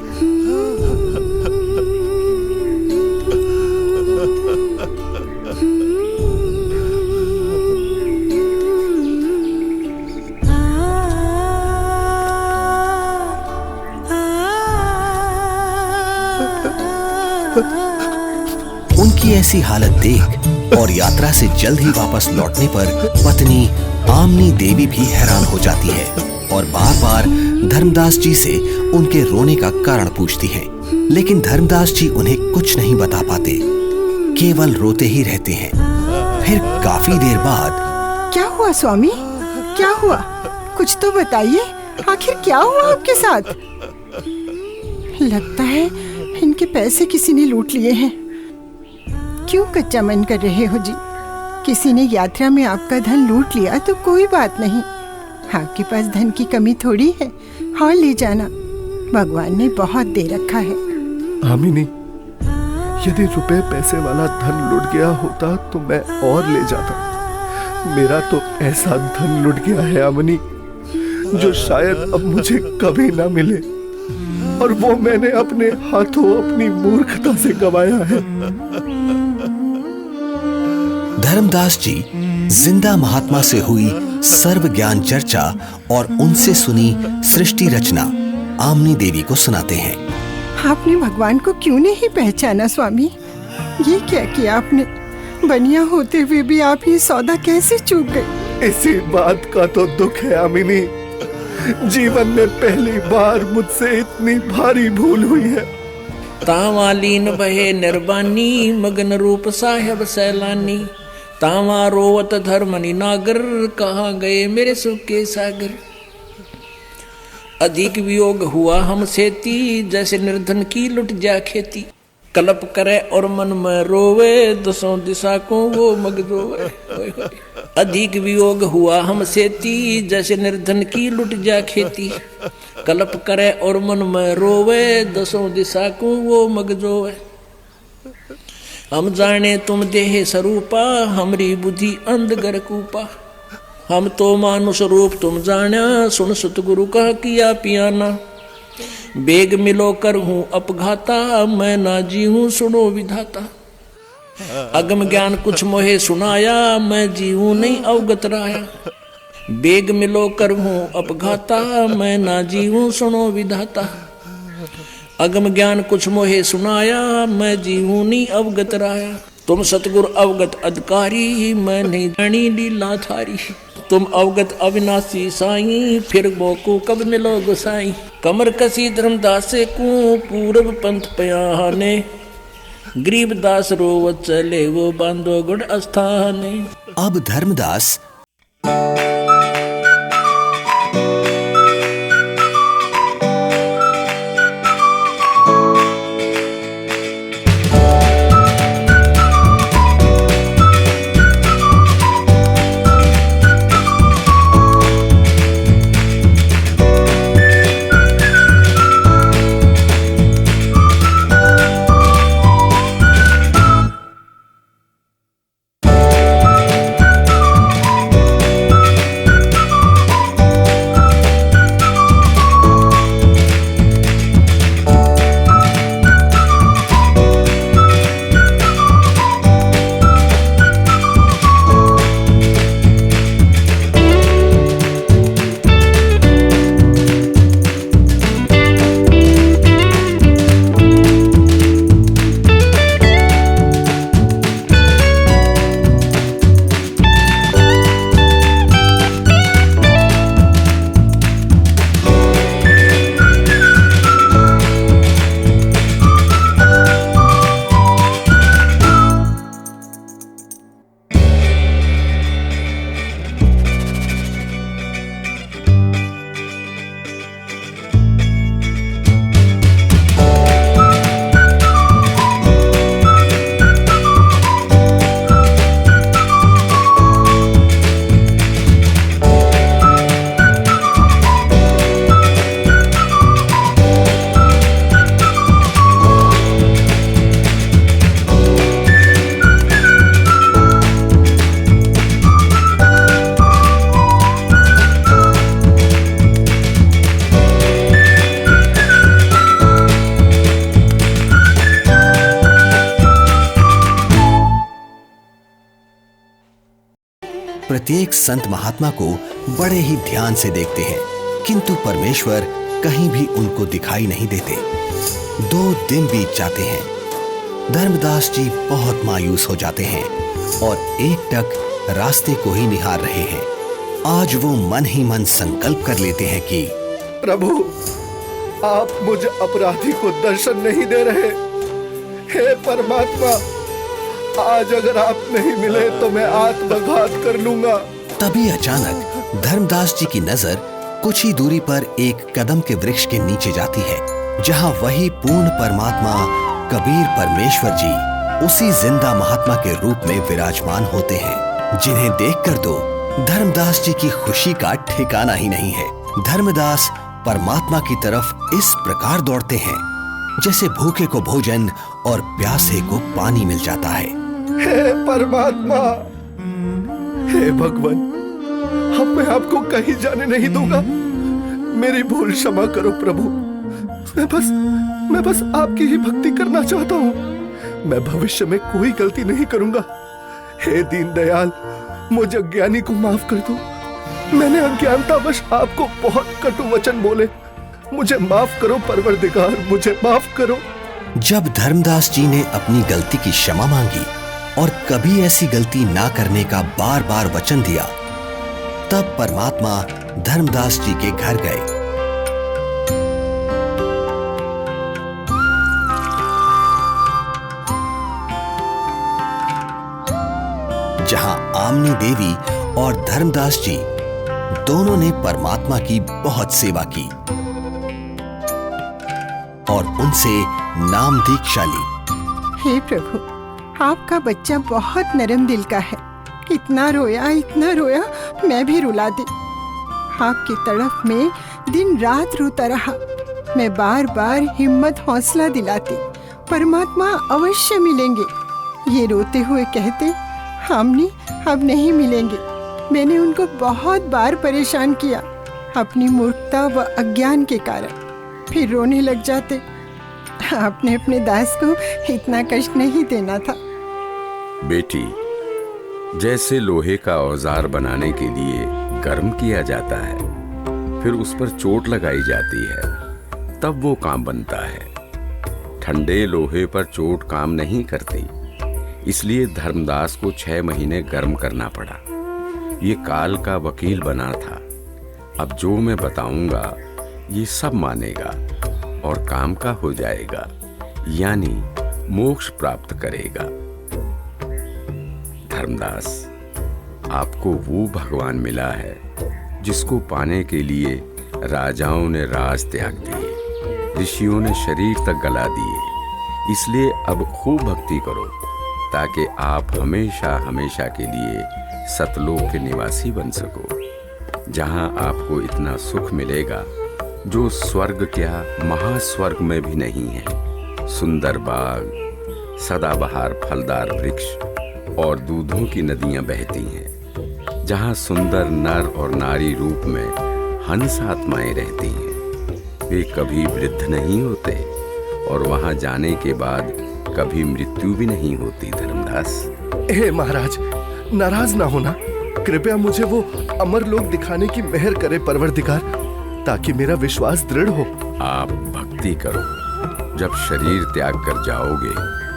उनकी ऐसी हालत देख और यात्रा से जल्द ही वापस लौटने पर पत्नी आमनी देवी भी हैरान हो जाती है और बार बार धर्मदास जी से उनके रोने का कारण पूछती हैं, लेकिन धर्मदास जी उन्हें कुछ नहीं बता पाते, केवल रोते ही रहते हैं। फिर काफी देर बाद, क्या हुआ स्वामी, क्या हुआ? कुछ तो बताइए, आखिर क्या हुआ आपके साथ? लगता है इनके पैसे किसी ने लूट लिए हैं। क्यों कच्चा मन कर रहे हो जी? किसी ने यात्रा में आपका धन लूट लिया तो कोई बात नहीं, आपके पास धन की कमी थोड़ी है, हाँ ले जाना, भगवान ने बहुत दे रखा है। आमिनी, यदि रुपए पैसे वाला धन लुट गया होता तो मैं और ले जाता। मेरा तो ऐसा धन लुट गया है अमनी, जो शायद अब मुझे कभी ना मिले, और वो मैंने अपने हाथों अपनी मूर्खता से गंवाया है। धर्मदास जी जिंदा महात्मा से हुई सर्व ज्ञान चर्चा और उनसे सुनी सृष्टि रचना आमनी देवी को सुनाते हैं। आपने भगवान को क्यों नहीं पहचाना स्वामी? ये क्या किया आपने? बनिया होते हुए भी आप ये सौदा कैसे चूक गए? इसी बात का तो दुख है अमिनी। जीवन में पहली बार मुझसे इतनी भारी भूल हुई है। तावालीन बहे निर्वाणी मगन रूप साहेब सैलानी, तावा रोवत धर्मनि नागर, कहाँ गए मेरे सुख के सागर। अधिक वियोग हुआ हमसे ती, जैसे निर्धन की लुट जा खेती। कलप करे और मन में रोवे, दसों दिशा को वो मगजोवे। अधिक वियोग हुआ हमसे ती, जैसे निर्धन की लुट जा खेती। कलप करे और मन में रोवे, दसों दिशा को वो मगजोवे। हम जाने तुम देह स्वरूपा, हमरी बुद्धि अंधगर कूपा। हम तो मानुष रूप तुम जाना, सुन सतगुरु कह किया पियाना। बेग मिलो कर हूँ अपघाता, मैं ना जी हूँ सुनो विधाता। अगम ज्ञान कुछ मोहे सुनाया, मैं जी हूँ नहीं अवगत राया। बेग मिलो कर हूँ अपघाता, मैं ना जी हूँ सुनो विधाता। अगम ज्ञान कुछ मोहे सुनाया, मैं जी हूँ नहीं अवगत राया। तुम सतगुरु अवगत अधिकारी, मैं नहीं जानी लीला थारी। तुम अवगत अविनाशी साईं, फिर बोको कब मिलो गोसाई। कमर कसी धर्मदास को पूरब पंथ पयाने, गरीबदास रोवत चले वो बांधोगढ़ अस्थाने। अब धर्मदास प्रत्येक संत महात्मा को बड़े ही ध्यान से देखते हैं, किंतु परमेश्वर कहीं भी उनको दिखाई नहीं देते। 2 दिन बीत जाते हैं। धर्मदास जी बहुत मायूस हो जाते हैं और एकटक रास्ते को ही निहार रहे हैं। आज वो मन ही मन संकल्प कर लेते हैं कि प्रभु, आप मुझ अपराधी को दर्शन नहीं दे रहे। हे परमात्मा, आज अगर आप नहीं मिले तो मैं आत्मघात कर लूंगा। तभी अचानक धर्मदास जी की नजर कुछ ही दूरी पर एक कदम के वृक्ष के नीचे जाती है, जहां वही पूर्ण परमात्मा कबीर परमेश्वर जी उसी जिंदा महात्मा के रूप में विराजमान होते हैं, जिन्हें देखकर तो धर्मदास जी की खुशी का ठिकाना ही नहीं है। धर्मदास परमात्मा की तरफ इस प्रकार दौड़ते हैं जैसे भूखे को भोजन और प्यासे को पानी मिल जाता है। हे परमात्मा, हे भगवान, अब मैं आपको कहीं जाने नहीं दूंगा। मेरी भूल क्षमा करो प्रभु। मैं बस आपकी ही भक्ति करना चाहता हूँ। मैं भविष्य में कोई गलती नहीं करूंगा। हे दीनदयाल, मुझ अज्ञानी को माफ कर दो। मैंने अज्ञानतावश आपको बहुत कटु वचन बोले। मुझे माफ करो परवरदिगार, मुझे माफ करो। जब धर्मदास जी ने अपनी गलती की क्षमा मांगी और कभी ऐसी गलती ना करने का बार बार वचन दिया, तब परमात्मा धर्मदास जी के घर गए। जहां आमनी देवी और धर्मदास जी दोनों ने परमात्मा की बहुत सेवा की और उनसे नाम दीक्षा ली। हे प्रभु, आपका बच्चा बहुत नरम दिल का है। इतना रोया, मैं भी रुला दी। आपकी तड़फ में दिन रात रोता रहा। मैं बार बार हिम्मत हौसला दिलाती, परमात्मा अवश्य मिलेंगे। ये रोते हुए कहते, आमनी अब नहीं मिलेंगे। मैंने उनको बहुत बार परेशान किया अपनी मूर्खता व अज्ञान के कारण। फिर रोने लग जाते। आपने अपने दास को इतना कष्ट नहीं देना था। बेटी, जैसे लोहे का औजार बनाने के लिए गर्म किया जाता है, फिर उस पर चोट लगाई जाती है, तब वो काम बनता है। ठंडे लोहे पर चोट काम नहीं करती, इसलिए धर्मदास को 6 महीने गर्म करना पड़ा। ये काल का वकील बना था। अब जो मैं बताऊंगा ये सब मानेगा और काम का हो जाएगा, यानी मोक्ष प्राप्त करेगा। धर्मदास, आपको वो भगवान मिला है जिसको पाने के लिए राजाओं ने राज त्याग दिए, ऋषियों ने शरीर तक गला दिए। इसलिए अब खूब भक्ति करो ताकि आप हमेशा हमेशा के लिए सतलोक के निवासी बन सको, जहां आपको इतना सुख मिलेगा जो स्वर्ग क्या महास्वर्ग में भी नहीं है। सुंदर बाग, सदाबहार फलदार वृक्ष और दूधों की नदियां बहती हैं, जहां सुंदर नर और नारी रूप में हंस आत्माएं रहती हैं। वे कभी वृद्ध नहीं होते और वहां जाने के बाद कभी मृत्यु भी नहीं होती। धर्मदास, हे महाराज, नाराज ना होना। कृपया मुझे वो अमर लोक दिखाने की मेहर करे परवरदिगार, ताकि मेरा विश्वास दृढ़ हो। आप भक्ति करो। जब शरीर त्याग कर जाओगे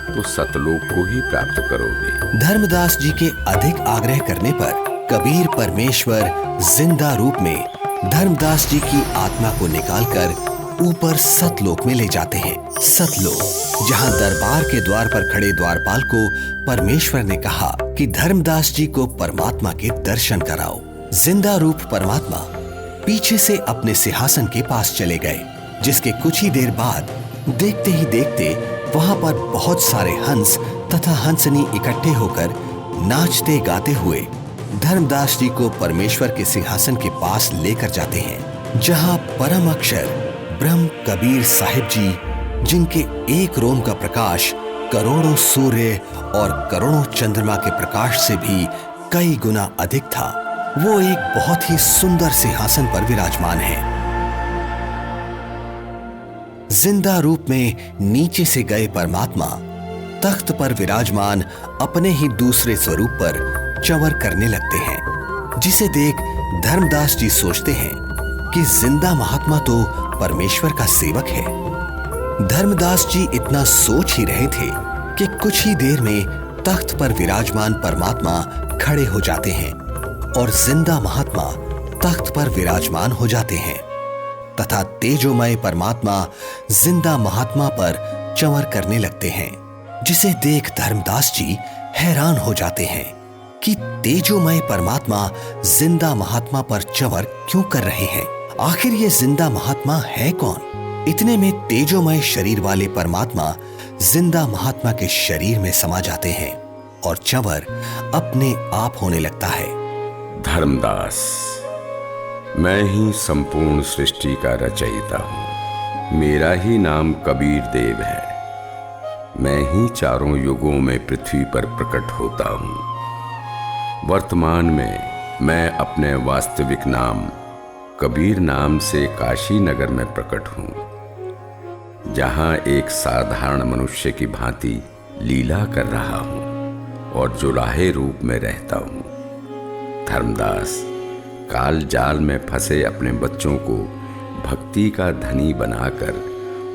तो सतलोक को ही प्राप्त करोगे। धर्मदास जी के अधिक आग्रह करने पर कबीर परमेश्वर जिंदा रूप में धर्मदास जी की आत्मा को निकालकर ऊपर सतलोक में ले जाते हैं। सतलोक, जहां दरबार के द्वार पर खड़े द्वारपाल को परमेश्वर ने कहा कि धर्मदास जी को परमात्मा के दर्शन कराओ। जिंदा रूप परमात्मा पीछे से अपने सिंहासन के पास चले गए, जिसके कुछ ही देर बाद देखते ही देखते वहां पर बहुत सारे हंस तथा हंसनी इकट्ठे होकर नाचते गाते हुए धर्मदास जी को परमेश्वर के सिंहासन के पास लेकर जाते हैं, जहां परम अक्षर ब्रह्म कबीर साहिब जी, जिनके एक रोम का प्रकाश करोड़ों सूर्य और करोड़ों चंद्रमा के प्रकाश से भी कई गुना अधिक था, वो एक बहुत ही सुंदर सिंहासन पर विराजमान है। जिंदा रूप में नीचे से गए परमात्मा तख्त पर विराजमान अपने ही दूसरे स्वरूप पर चंवर करने लगते हैं, जिसे देख धर्मदास जी सोचते हैं कि जिंदा महात्मा तो परमेश्वर का सेवक है। धर्मदास जी इतना सोच ही रहे थे कि कुछ ही देर में तख्त पर विराजमान परमात्मा खड़े हो जाते हैं और जिंदा महात्मा तख्त पर विराजमान हो जाते हैं तथा तेजोमय परमात्मा जिंदा महात्मा पर चंवर करने लगते हैं, जिसे देख धर्मदास जी हैरान हो जाते हैं कि तेजोमय परमात्मा जिंदा महात्मा पर चंवर क्यों कर रहे हैं। आखिर ये जिंदा महात्मा है कौन? इतने में तेजोमय शरीर वाले परमात्मा जिंदा महात्मा के शरीर में समा जाते हैं और चंवर अपने आप होने लगता है। धर्मदास, मैं ही संपूर्ण सृष्टि का रचयिता हूं। मेरा ही नाम कबीर देव है। मैं ही चारों युगों में पृथ्वी पर प्रकट होता हूँ। वर्तमान में मैं अपने वास्तविक नाम कबीर नाम से काशी नगर में प्रकट हूँ, जहाँ एक साधारण मनुष्य की भांति लीला कर रहा हूँ और जुलाहे रूप में रहता हूँ। धर्मदास काल जाल में फंसे अपने बच्चों को भक्ति का धनी बनाकर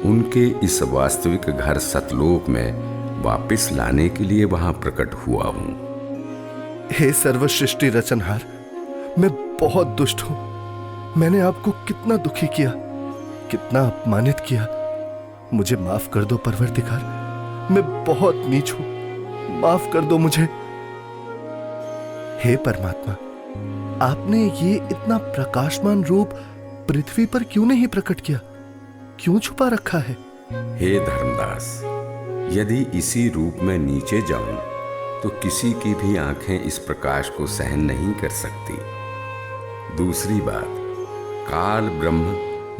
उनके इस वास्तविक घर सतलोक में वापस लाने के लिए वहां प्रकट हुआ हूं। हे सर्वसृष्टि रचनहार, मैं बहुत दुष्ट हूं। मैंने आपको कितना दुखी किया, कितना अपमानित किया। मुझे माफ कर दो परवरदिगार, मैं बहुत नीच हूं, माफ कर दो मुझे। हे परमात्मा, आपने ये इतना प्रकाशमान रूप पृथ्वी पर क्यों नहीं प्रकट किया, क्यों छुपा रखा है? हे धर्मदास, यदि इसी रूप में नीचे जाऊं तो किसी की भी आंखें इस प्रकाश को सहन नहीं कर सकती। दूसरी बात, काल ब्रह्म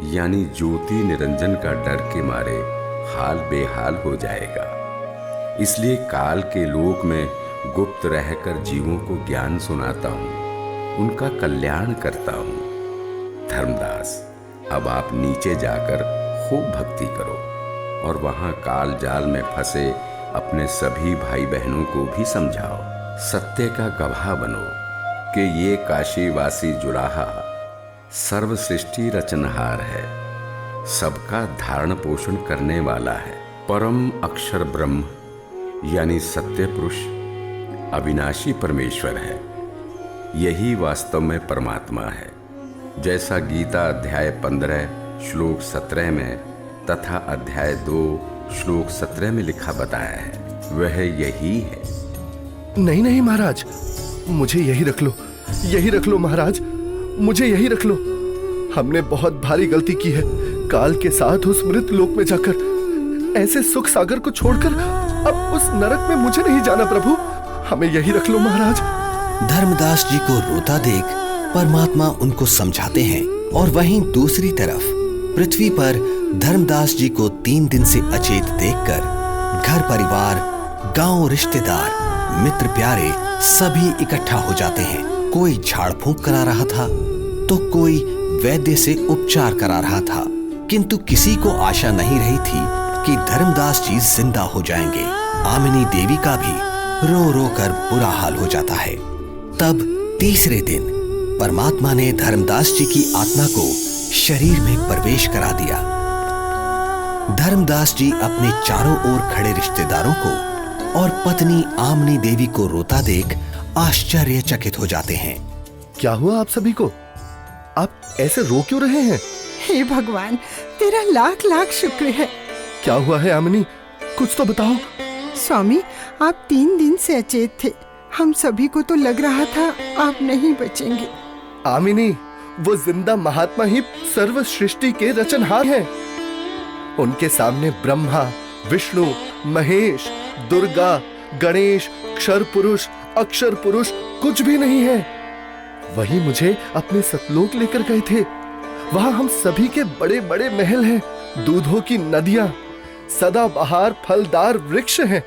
यानी ज्योति निरंजन का डर के मारे हाल बेहाल हो जाएगा। इसलिए काल के लोक में गुप्त रहकर जीवों को ज्ञान सुनाता हूं, उनका कल्याण करता हूं। धर्मदास, अब आप नीचे जाकर खूब भक्ति करो और वहां काल जाल में फंसे अपने सभी भाई बहनों को भी समझाओ। सत्य का गवाह बनो कि ये काशीवासी जुलाहा सर्व सृष्टि रचनहार है, सबका धारण पोषण करने वाला है। परम अक्षर ब्रह्म यानी सत्य पुरुष अविनाशी परमेश्वर है। यही वास्तव में परमात्मा है, जैसा गीता अध्याय 15 श्लोक 17 में तथा अध्याय 2 श्लोक 17 में लिखा बताया है, वह यही है। नहीं नहीं महाराज, मुझे यही रख लो, यही रख लो महाराज, मुझे यही रख लो। हमने बहुत भारी गलती की है। काल के साथ उस मृत लोक में जाकर ऐसे सुख सागर को छोड़कर अब उस नरक में मुझे नहीं जाना प्रभु, हमें यही रख लो महाराज। धर्मदास जी को रोता देख परमात्मा उनको समझाते हैं और वहीं दूसरी तरफ पृथ्वी पर धर्मदास जी को 3 दिन से अचेत देखकर घर परिवार, गांव, रिश्तेदार, मित्र प्यारे सभी इकट्ठा हो जाते हैं। कोई झाड़ फूंक करा रहा था तो कोई वैद्य से उपचार करा रहा था, किंतु किसी को आशा नहीं रही थी कि धर्मदास जी जिंदा हो जाएंगे। आमिनी देवी का भी रो रो कर बुरा हाल हो जाता है। तब तीसरे दिन परमात्मा ने धर्मदास जी की आत्मा को शरीर में प्रवेश करा दिया। धर्मदास जी अपने चारों ओर खड़े रिश्तेदारों को और पत्नी आमनी देवी को रोता देख आश्चर्यचकित हो जाते हैं। क्या हुआ आप सभी को? आप ऐसे रो क्यों रहे हैं? हे भगवान, तेरा लाख लाख शुक्र है। क्या हुआ है आमनी, कुछ तो बताओ। स्वामी, आप 3 दिन से अचेत थे। हम सभी को तो लग रहा था आप नहीं बचेंगे। आमिनी, वो जिंदा महात्मा ही सर्व सृष्टि के रचनहार हैं। उनके सामने ब्रह्मा, विष्णु, महेश, दुर्गा, गणेश, क्षर पुरुष, अक्षर पुरुष कुछ भी नहीं है। वही मुझे अपने सतलोक लेकर गए थे। वहां हम सभी के बड़े बड़े महल हैं, दूधों की नदियां, सदाबहार फलदार वृक्ष हैं।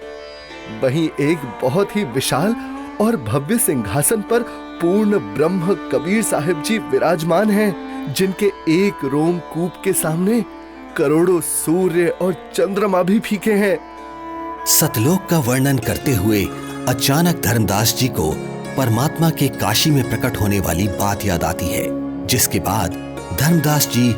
वहीं एक बहुत ही विशाल और भव्य सिंहासन पर पूर्ण ब्रह्म कबीर साहिब जी विराजमान हैं, जिनके एक रोमकूप के सामने करोड़ों सूर्य और चंद्रमा भी फीके हैं। सतलोक का वर्णन करते हुए अचानक धर्मदास जी को परमात्मा के काशी में प्रकट होने वाली बात याद आती है, जिसके बाद धर्मदास जी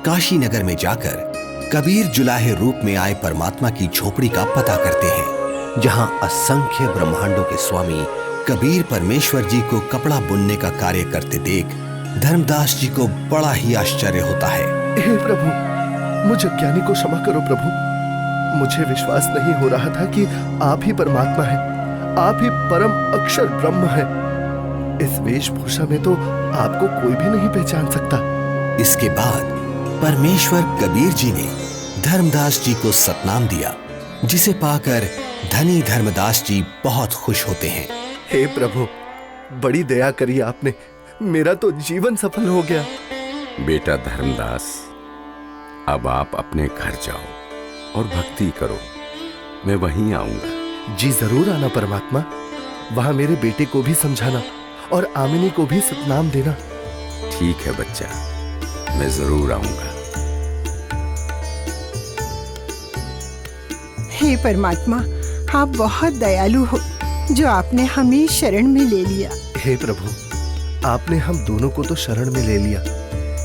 काशी नगर में जाकर कबीर जुलाहे रूप में आए परमात्मा की झोपड़ी का पता करते हैं, जहां असंख्य ब्रह्मांडों के स्वामी कबीर परमेश्वर जी को कपड़ा बुनने का कार्य करते देख धर्मदास जी को बड़ा ही आश्चर्य होता है। हे प्रभु, मुझ अज्ञानी को क्षमा करो प्रभु। मुझे विश्वास नहीं हो रहा था कि आप ही परमात्मा हैं, आप ही परम अक्षर ब्रह्म हैं। इस वेशभूषा में तो आपको कोई भी नहीं पहचान सकता। इसके बाद परमेश्वर कबीर जी ने धर्मदास जी को सतनाम दिया, जिसे पाकर धनी धर्मदास जी बहुत खुश होते हैं। हे प्रभु, बड़ी दया करी आपने, मेरा तो जीवन सफल हो गया। बेटा धर्मदास, अब आप अपने घर जाओ और भक्ति करो, मैं वहीं आऊंगा। जी जरूर आना परमात्मा। वहां मेरे बेटे को भी समझाना और आमिनी को भी सतनाम देना। ठीक है बच्चा, मैं जरूर आऊंगा। हे परमात्मा, आप बहुत दयालु हो जो आपने हमें शरण में ले लिया। हे प्रभु, आपने हम दोनों को तो शरण में ले लिया,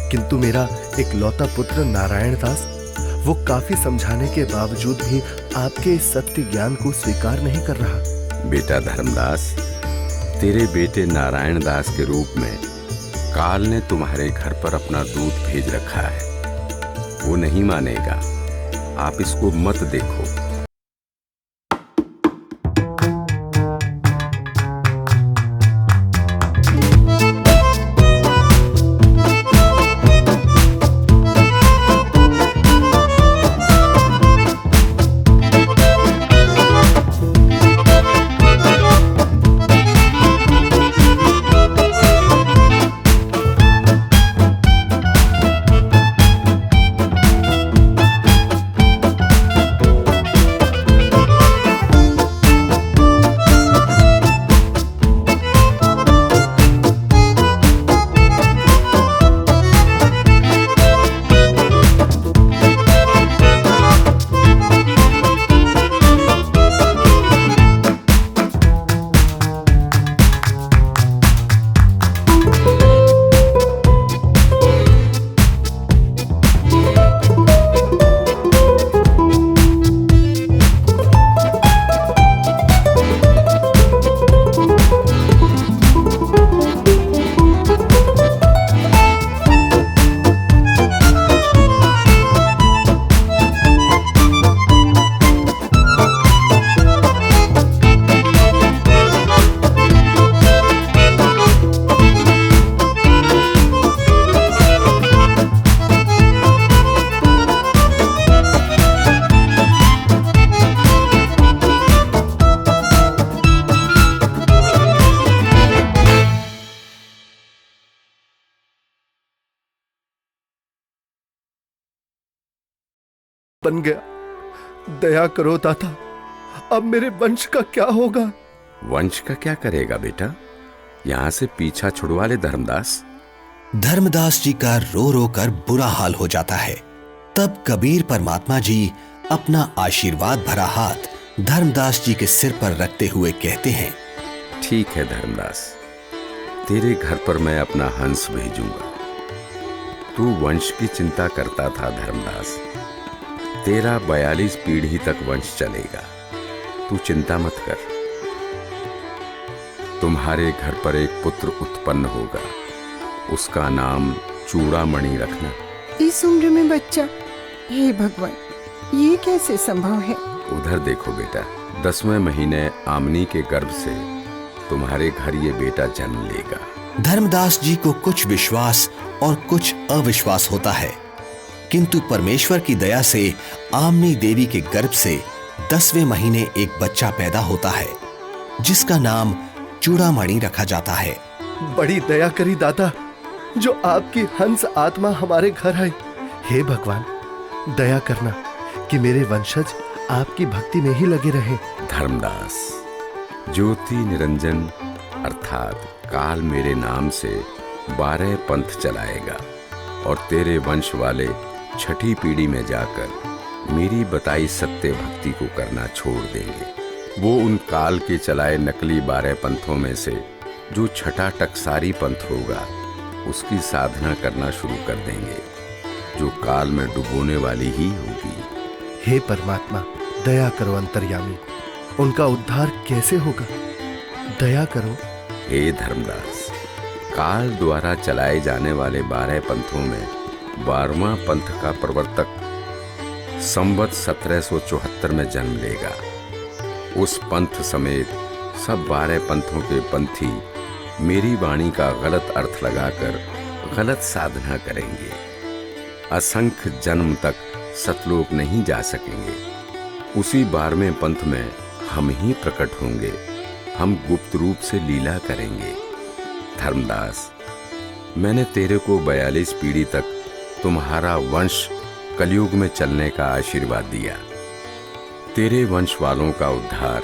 किंतु मेरा इकलौता पुत्र नारायण दास, वो काफी समझाने के बावजूद भी आपके इस सत्य ज्ञान को स्वीकार नहीं कर रहा। बेटा धर्मदास, तेरे बेटे नारायण दास के रूप में काल ने तुम्हारे घर पर अपना दूत भेज रखा है। वो नहीं मानेगा, आप इसको मत देखो। बन गया, दया करो दाता, अब मेरे वंश का क्या होगा? वंश का क्या करेगा बेटा, यहां से पीछा छुड़वा ले धर्मदास। धर्मदास जी का रो रो कर बुरा हाल हो जाता है। तब कबीर परमात्मा जी अपना आशीर्वाद भरा हाथ धर्मदास जी के सिर पर रखते हुए कहते हैं, ठीक है धर्मदास, तेरे घर पर मैं अपना हंस भेजूंगा। तू वंश की चिंता करता था धर्मदास, तेरा 42 पीढ़ी तक वंश चलेगा, तू चिंता मत कर। तुम्हारे घर पर एक पुत्र उत्पन्न होगा, उसका नाम चूड़ामणि रखना। इस उम्र में बच्चा? हे भगवान, ये कैसे संभव है? उधर देखो बेटा, 10वें महीने आमनी के गर्भ से तुम्हारे घर ये बेटा जन्म लेगा। धर्मदास जी को कुछ विश्वास और कुछ अविश्वास होता है, किंतु परमेश्वर की दया से आमनी देवी के गर्भ से 10वें महीने एक बच्चा पैदा होता है, जिसका नाम चूड़ामणि रखा जाता है। बड़ी दया करी दाता, जो आपकी हंस आत्मा हमारे घर आई। हे भगवान, दया करना कि मेरे वंशज आपकी भक्ति में ही लगे रहे। धर्मदास, ज्योति निरंजन अर्थात काल मेरे नाम से 12 पंथ चलाएगा और तेरे वंश वाले 6ठी पीढ़ी में जाकर मेरी बताई सत्य भक्ति को करना छोड़ देंगे। वो उन काल के चलाए नकली 12 पंथों में से जो 6ठा टकसारी पंथ होगा उसकी साधना करना शुरू कर देंगे, जो काल में डुबोने वाली ही होगी। हे परमात्मा, दया करो अंतर्यामी, उनका उद्धार कैसे होगा? दया करो। हे धर्मदास, काल द्वारा चलाए जाने वाले 12 पंथों में 12वां पंथ का प्रवर्तक संवत 1774 में जन्म लेगा। उस पंथ समेत सब 12 पंथों के पंथी मेरी वाणी का गलत अर्थ लगाकर गलत साधना करेंगे। असंख्य जन्म तक सतलोक नहीं जा सकेंगे। उसी 12वें पंथ में हम ही प्रकट होंगे, हम गुप्त रूप से लीला करेंगे। धर्मदास, मैंने तेरे को 42 पीढ़ी तक तुम्हारा वंश कलयुग में चलने का आशीर्वाद दिया। तेरे वंश वालों का उद्धार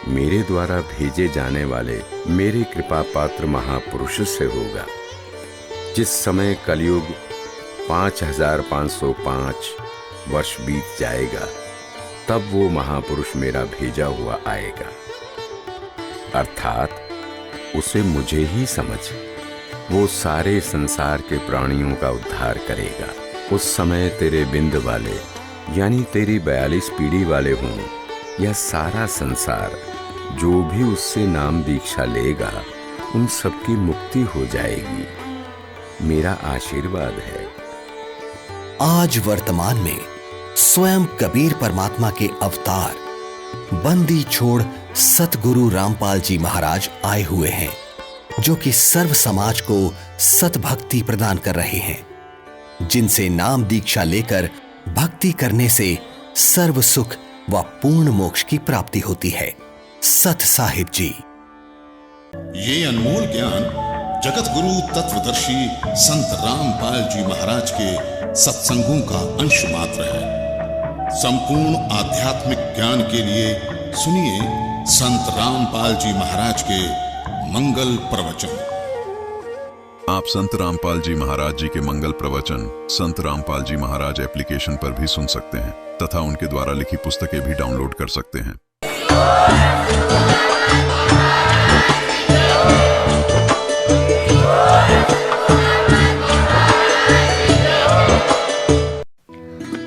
मेरे द्वारा भेजे जाने वाले मेरे कृपा पात्र महापुरुष से होगा। जिस समय कलयुग 5505 वर्ष बीत जाएगा, तब वो महापुरुष मेरा भेजा हुआ आएगा, अर्थात उसे मुझे ही समझ, वो सारे संसार के प्राणियों का उद्धार करेगा। उस समय तेरे बिंद वाले यानी तेरी 42 पीढ़ी वाले हों या सारा संसार, जो भी उससे नाम दीक्षा लेगा उन सबकी मुक्ति हो जाएगी। मेरा आशीर्वाद है। आज वर्तमान में स्वयं कबीर परमात्मा के अवतार बंदी छोड़ सतगुरु रामपाल जी महाराज आए हुए हैं, जो कि सर्व समाज को सतभक्ति प्रदान कर रहे हैं, जिनसे नाम दीक्षा लेकर भक्ति करने से सर्व सुख व पूर्ण मोक्ष की प्राप्ति होती है। सत साहिब जी। ये अनमोल ज्ञान जगत गुरु तत्वदर्शी संत रामपाल जी महाराज के सत्संगों का अंश मात्र है। संपूर्ण आध्यात्मिक ज्ञान के लिए सुनिए संत रामपाल जी महाराज के मंगल प्रवचन। आप संत रामपाल जी महाराज जी के मंगल प्रवचन संत रामपाल जी महाराज एप्लीकेशन पर भी सुन सकते हैं तथा उनके द्वारा लिखी पुस्तकें भी डाउनलोड कर सकते हैं।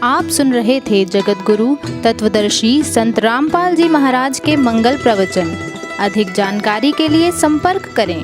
आप सुन रहे थे जगत गुरु तत्वदर्शी संत रामपाल जी महाराज के मंगल प्रवचन। अधिक जानकारी के लिए संपर्क करें